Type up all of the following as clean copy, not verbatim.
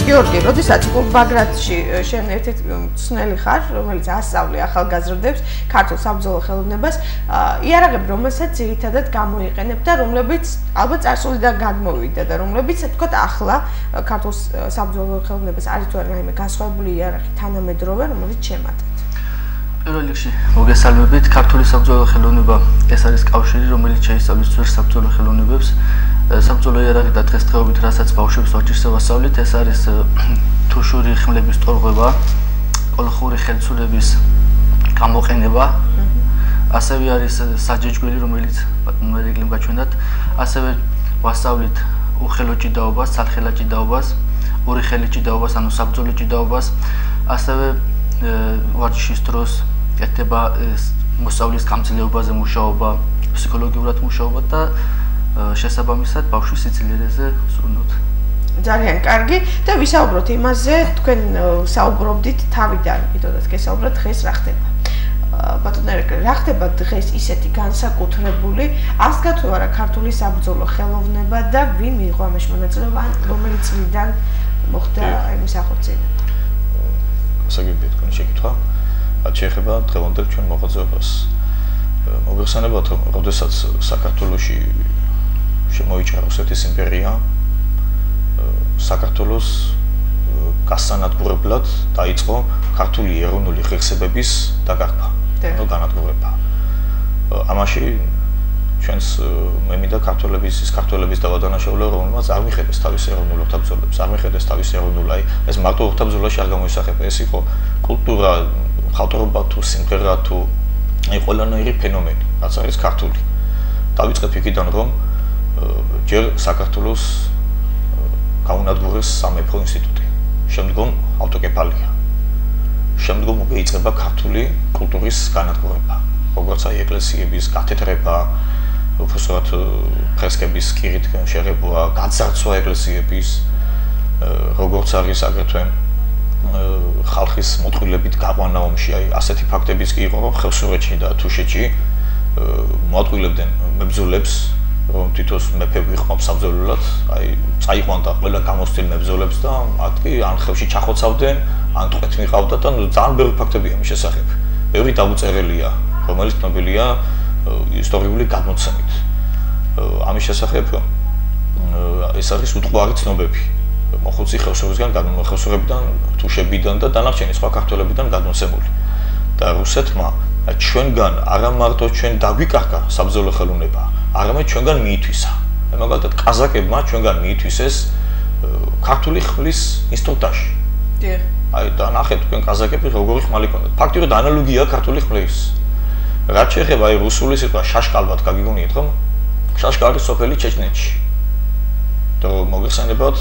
გიორგი, როდესაც ბაგრატში შენ ერთ-ერთი ცნელი ხარ, რომელიც ასწავლე ახალგაზრდებს ქართულ საბრძოლო ხელოვნებას, იარაღები, რომელსაც ძირითადად გამოიყენებ და რომლებიც ალბათ წარსულიდან გადმოვიდა და რომლებიც თქვათ ახლა ქართულ საბრძოლო ხელოვნებას არის თუ არა რაიმე განსხვავებული იარაღი თანამედროვე, რომელიც შემატეთ. პირველ რიგში მოგესალმებით, ქართული საბრძოლო ხელოვნება ეს არის კავშირი, რომელიც შეისწავლის ძველ საბრძოლო ხელოვნებებს. საბრძოლო იარაღი და დღესდღეობით, რასაც ბავშვებს ვაჭირსა ვასწავლით, ეს არის თუშური ხმლების ტოლღვება, კოლხური ხელცურების გამოყენება, ასევე არის საჯეჯგველი, რომელიც მერიგლიმ გაჩვენდათ, ასევე ვასწავლით უხელო ჭიდაობას, ცალხელა ჭიდაობას, ორი ხელი ჭიდაობას, ანუ საბრძოლო ჭიდაობას, ასევე ვარჯიშის დროს კეთდება მოსწავლის გამძლეობაზე მუშაობა, ფსიქოლოგიურად მუშაობა და შესაბამისად ბავშვის სიცილიერეზე ზრუნოთ. ძალიან კარგი და ვისაუბროთ იმაზე, თქვენ საუბრობდით თავიდან, კიდევაც გესაუბროთ დღეს რა ხდება. ბატონო ერეკლე, რა ხდება დღეს ისეთი განსაკუთრებული, ასგა თუ არა ქართული საბრძოლო ხელოვნება და ვინ მიიღო ამაში მონაწილეობა, რომელიც მიდან მოხდა იმის ახორციელება? გასაგებია თქვენი შეკითხვა. რაც შეეხება დღევანდელ ჩვენ მოღვაწეობას. მოგეხსენებათ, რომ როდესაც საქართველოში შემოიჭრა რუსეთის იმპერია, საქართველოს გასანადგურებლად დაიწყო ქართული ეროვნული ღირსებების დაკარგვა, განადგურება. ამაში ჩვენს მე მინდა ქართველების დავადანაშაულა, რომელმაც არ მიხედეს თავის ეროვნულ ოთაბრძოლებს, არ მიხედეს თავის ეროვნულ, ეს მარტო ოთაბრძოლაში არ გამოისახება, ეს იყო კულტურა, მხატვრობა თუ სიმღერა თუ ყველანაირი ფენომენი, რაც არის ქართული. დავიწყებ იქიდან, რომ ჯერ საქართველოს გაუნადგურეს სამეფო ინსტიტუტი, შემდგომ ავტოკეფალია, შემდგომ მოიწყება ქართული კულტურის განადგურება, როგორც აი ეკლესიების გათეთრება, უბრალოდ ფრესკების კირით შეღებვა, გაძარცვა ეკლესიების, როგორც არის აგრეთვე ხალხის მოწყვილებით გაყვანა ომში, აი ასეთი ფაქტებიც კი იყო, რომ ხევსურეთში და თუშეთში მოწყვილებდნენ მებრძოლებს, რომ თვითონ მეფე ვიხმობ საბრძოლველად, აი წაიყვანდა ყველა გამოცდილ მებრძოლებს და მათი ან ხევში ჩახოცავდნენ, ან ტყვეთ მიყავდათ და ძალიან ბევრი ფაქტებია მის შესახებ. ბევრი დაუწერელია, რომელიც ცნობილია ისტორიული გადმოცემით. ამის შესახებ ეს არის უტყუარი ცნობები. მოხუცი ხევსურებიდან, თუშებიდან და დანარჩენი სხვა ქართველებიდან გადმოცემული. და რუსეთმა ჩვენგან არა მარტო ჩვენ დაგვიკარგა საბრძოლო ხელოვნება, არამედ ჩვენგან მიითვისა. მაგალითად, ყაზაკებმა ჩვენგან მიითვისეს ქართული ხმლის ინსტრუქტაჟი. დიახ. აი და ნახეთ თქვენ ყაზაკები როგორი ხმალი ქონდათ. ფაქტიურად ანალოგია ქართული ხმლის. რაც შეეხება აი რუსული სიტყვა შაშკალბად გაგიგონიეთ რომ შაშკალი სოფელი ჩეჩნეთში. და მოგეხსენებათ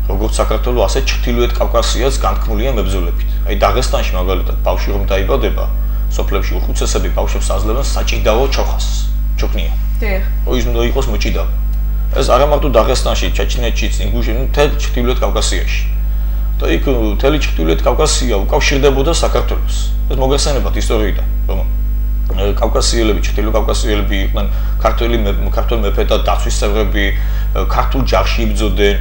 როგორც საქართველოს ასე ჩრდილოეთ კავკასიას განთქმულია მებრძოლებით. აი დაღესტანში მაგალითად ბავშვი რომ დაიბადება, სოფლებში უხუცესები ბავშვებს აძლევენ საჭიდაო ჩოხას, ჩოქნია. დიახ. ის უნდა იყოს მოჭიდავ. ეს არა მარტო დაღესტანში, ჩეჩნეთში, ინგუშეთში, მთელ ჩრდილოეთ კავკასიაში. და იქ მთელი ჩრდილოეთ კავკასია უკავშირდებოდა საქართველოს. ეს მოგეხსენებათ ისტორიიდან, რომ კავკასიელები, ჩრდილოეთ კავკასიელები იყვნენ ქართულ მეფეთა დაცვის წევრები, ქართულ ჯარში იბრძოდნენ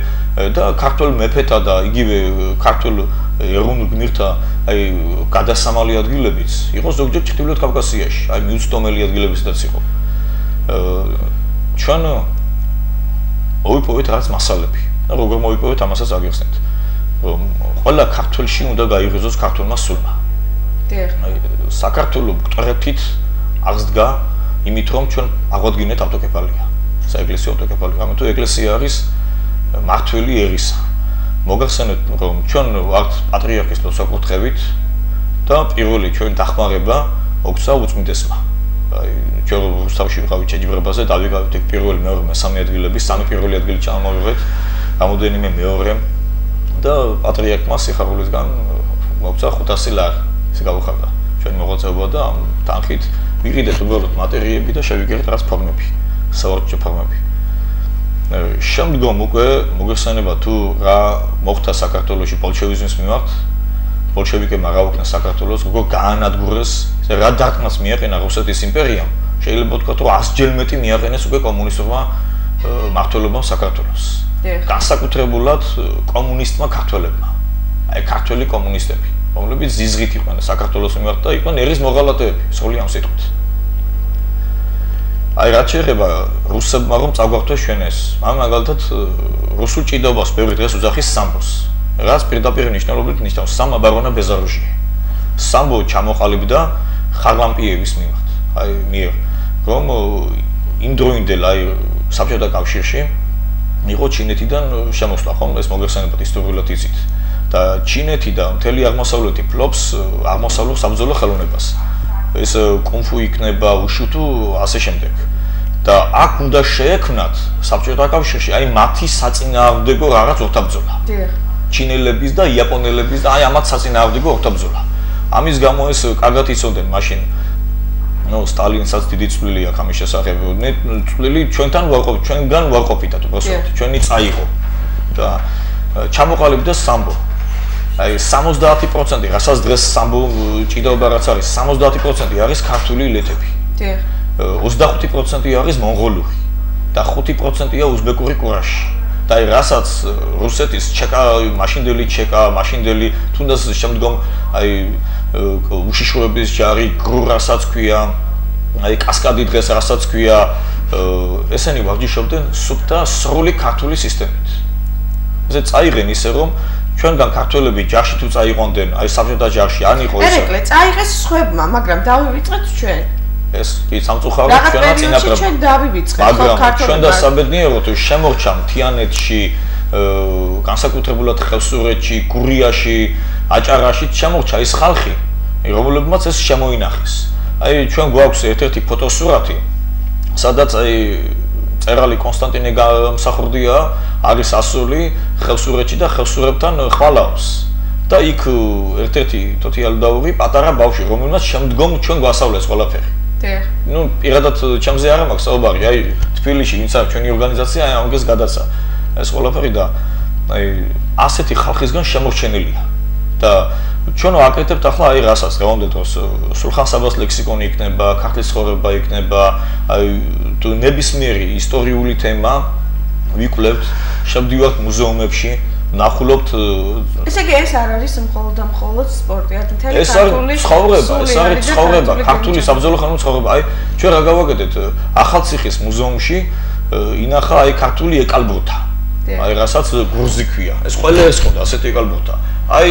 და ქართულ მეფეთა და იგივე ქართულ ეროვნულ გმირთა აი გადასამალი ადგილებიც იყო ზოგჯერ ჩრდილოეთ კავკასიაში, აი მიუწვდომელი ადგილებიც იყო. ჩვენ მოვიპოვეთ რაღაც მასალები და როგორ მოვიპოვეთ ამასაც აგიხსნით. ყველა ქართველში უნდა გაიღიზოს ქართულმა სულმა. დიახ. საქართველოს მკვეთრით აღსდგა იმით რომ ჩვენ აღვადგინეთ ავტოკეფალია. საეკლესიო ავტოკეფალია. ამიტომ ეკლესია არის მართველი ერისა. მოგახსენეთ რომ ჩვენ ვართ პატრიარქის ლოცვა-კურთხევით და პირველი ჩვენ დახმარება მოგცა უწმიდესმა. აი ჩვენ რუსთავში ვიყავით შეჯიბრებაზე, დავიკავით ეგ პირველი, მეორე, მესამე ადგილები, სამი პირველი ადგილი ჩამოვიღეთ, რამოდენიმე მეორე და პატრიარქმა სიხარულისგან მოგცა 500 ლარი. ესე გავუხარდა ჩვენ მოღვაწეობა და ამ თანხით ვიყიდეთ უბრალოდ მატერიები და შევიგერეთ რაღაც ფორმები, სავარჯიშო ფორმები. შემდგომ უკვე მოგეხსენება თუ რა მოხდა საქართველოში ბოლშევიზმის მიმართ, ბოლშევიკებმა რა უკნა საქართველოს, როგორ გაანადგურეს, რა დარტყმას მიაყენა რუსეთის იმპერიამ, შეიძლება ვთქვათ რომ 100 ჯერ მეტი მიაყენეს უკვე კომუნისტურმა მმართველობამ საქართველოს. განსაკუთრებულად კომუნისტმა ქართველებმა. აი ქართველი კომუნისტები, რომლებიც ზიზღით იყვნენ საქართველოს მიმართ და იყვნენ ერის მოღალატეები, სრული ამ სიტყვით. აი რაც შეეხება რუსებმა რომ წაგვართვეს ჩვენ ეს, მაგალითად რუსულ ჭიდაობას ბევრი დღეს უძახის სამბოს. რაც პირდაპირ მნიშვნელობით ნიშნავს სამა ბარონა ბეზარუჟი. სამბო ჩამოყალიბდა ხარლამპიევის მიმართ. აი მიერ რომ იმ დროინდელ აი საბჭოთა კავშირში იყო ჩინეთიდან შემოსვლა ხომ ეს მოგეხსენებათ ისტორიულად იცით და ჩინეთი და მთელი აღმოსავლეთი ფლობს აღმოსავლურ საბრძოლო ხელოვნებას. ეს კუნფუ იქნება უშუთუ ასე შემდეგ. და აქ უნდა შეექმნათ საბჭოთა კავშირში აი მათი საწინააღმდეგო რაღაც ორთაბრძოლა. ჩინელების და იაპონელების და აი ამათ საწინააღმდეგო ორთაბრძოლა. ამის გამო ეს კარგად იცოდნენ მაშინ სტალინსაც დიდი წვლილი აქვს ამის შესახებ. წვლილი ჩვენგან ვარყოფითად უბრალოდ ჩვენი წაიღო და ჩამოყალიბდა სამბო. აი 70%, რასაც დღეს სამბო ჭიდაობა რაც არის, 70% არის ქართული ილეთები. 25% არის მონღოლური და 5%-ია უზბეკური კურაში. და აი რასაც რუსეთის ჩეკა, მაშინდელი თუნდაც შემდგომ აი უშიშროების ჯარი გრუ რასაც ქვია, აი კასკადი დღეს რასაც ქვია, ესენი ვარჯიშობდნენ სუფთა სრული ქართული სისტემით. ესე წაიღენ ისე რომ ჩვენგან ქართველები ჯარში თუ წაიყვანდნენ, აი საბჭოთა ჯარში არ იყო ეს. ერეკლე წაიღეს სხვებმა, მაგრამ დავივიწყეთ ჩვენ. ეს კი სამწუხაროდ ჩვენაც წინაპრებმა. ჩვენ დავივიწყეთ ხო ქართველებს. ჩვენ და საბედნიეროდ შემორჩა მთიანეთში, განსაკუთრებულად ხევსურეთში, გურიაში, აჭარაში შემორჩა ის ხალხი, რომლებმაც ეს შემოინახეს. აი ჩვენ გვაქვს ერთ-ერთი ფოტოსურათი, სადაც აი წერალი კონსტანტინე გამსახურდია არის ასული ხევსურეთში და ხევსურებთან ხვალავს. და იქ ერთ-ერთი თოთიალდაური პატარა ბავშვი, რომელმაც შემდგომ ჩვენ გვასწავლეს ყველაფერი. ნუ პირადად ჩემზე არ მაქვს საუბარი, აი თბილისში ვინც არის ჩვენი ორგანიზაცია, აი ამგეს გადაცა ეს ყველაფერი და აი ასეთი ხალხისგან შემორჩენილია. და ჩვენ ვაკეთებთ ახლა აი რასაც დღევანდელ დროს სულხან-საბას ლექსიკონი იქნება, ქართლის ცხოვრება იქნება, აი თუ ნებისმიერი ისტორიული თემა ვიკვლევთ, შევდივართ მუზეუმებში, ნახულობთ. ესე იგი ეს არ არის მხოლოდ სპორტი, მთელი ქართული ცხოვრება, ეს არის ცხოვრება, ქართული საბრძოლო ხელოვნება ცხოვრება. აი ჩვენ რა გავაკეთეთ ახალციხის მუზეუმში ინახა აი ქართული ეკალბურთა. აი რასაც გურზი ქვია. ეს ყველა ეს ხონდა ასეთი ეკალბურთა. აი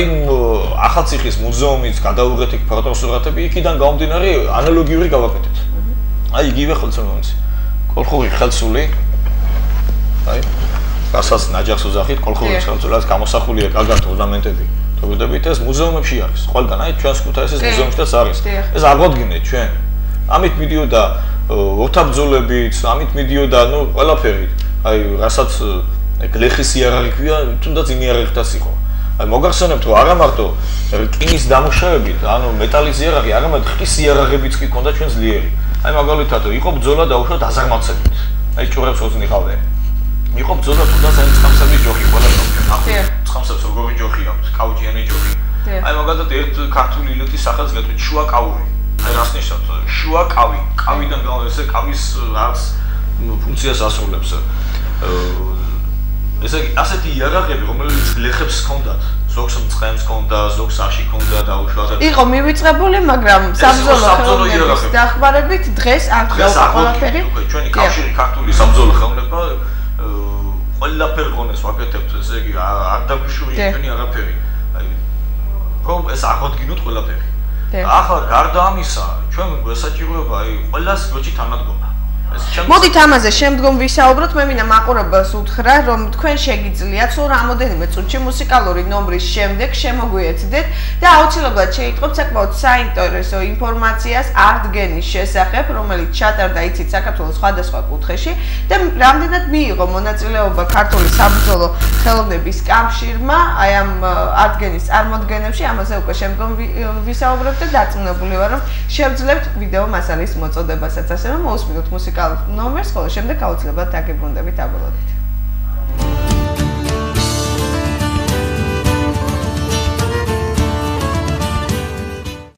ახალციხის მუზეუმის გადაუღეთ ფოტოსურათები, იქიდან გამომდინარე ანალოგიური გავაკეთეთ. აი იგივე ხელმძღვანელი. კოლხური ხელსული. აი რასაც ნაჯახს უძახით, კოლხური ხელსულას გამოსახულია კარგად ორნამენტები. თუ ვიდებით ეს მუზეუმებში არის. ყველგან აი ჩვენს ქუთაისის მუზეუმშიც არის. ეს აღვდგინეთ ჩვენ. ამით მიდიოდა ორთაბრძოლებით, ამით მიდიოდა ნუ ყველაფერი. აი რასაც გლეხის იარაღი ქვია, თუნდაც იმ იარაღითაც იყო. აი მოგახსენებთ რომ არა მარტო რკინის დამუშავებით, ანუ მეტალის იარაღი, არამედ ხის იარაღებიც კი ქონდა ჩვენ ძლიერი. აი მაგალითად იყო ბრძოლა დაუშვათ აზარმაცებით. აი ჭურებს უძნიხავდნენ. იყო ბრძოლა თუნდაც აი ცხამსების ჯოხი ყველა ჩვენ ახლა ცხამსებს როგორი ჯოხი აქვს, კაუჭიანი ჯოხი. აი მაგალითად ერთ ქართული ილეთის სახელს გეტყვით შუა კავური. აი რას ნიშნავს შუა კავი? კავიდან ესე კავის რაც ფუნქციას ასრულებს. ესე იგი ასეთი იარაღები, რომელიც გლეხებს ჰქონდათ, ზოგს მწყემს ჰქონდა, ზოგს აში ჰქონდა დაუშვათ. იყო მივიწყებული, მაგრამ საბრძოლო ხელოვნების დახმარებით დღეს არ გვაქვს ყველაფერი. ჩვენი კავშირი ქართული საბრძოლო ხელოვნება ყველაფერი გონეს ვაკეთებთ, ესე იგი არ დაგვიშვია ჩვენი არაფერი. აი რომ ეს აღოდგინოთ ყველაფერი. ახლა გარდა ამისა, ჩვენ გვესაჭიროება აი ყველას გოჩი თანადგომა. მოდით ამაზე შემდგომ ვისაუბროთ, მე მინდა მაყურებელს უთხრა, რომ თქვენ შეგიძლიათ სულ რამოდენიმე წუთში მუსიკალური ნომრის შემდეგ შემოგვიერთდეთ და აუცილებლად შეიტყობთ საკმაოდ საინტერესო ინფორმაციას ადგენის შესახებ, რომელიც ჩატარდა იცით საქართველოს სხვადასხვა კუთხეში და რამდენად მიიღო მონაწილეობა ქართული საბრძოლო ხელოვნების კავშირმა აი ამ ადგენის წარმოდგენებში, ამაზე უკვე შემდგომ ვისაუბრებთ და დარწმუნებული ვარ, რომ შევძლებთ ვიდეო მასალის მოწოდებასაც, ასე რომ მოусმინოთ მუსიკალურ ნომერს, ხოლო შემდეგ აუცილებლად დაგებრუნდებით აბოლოდით.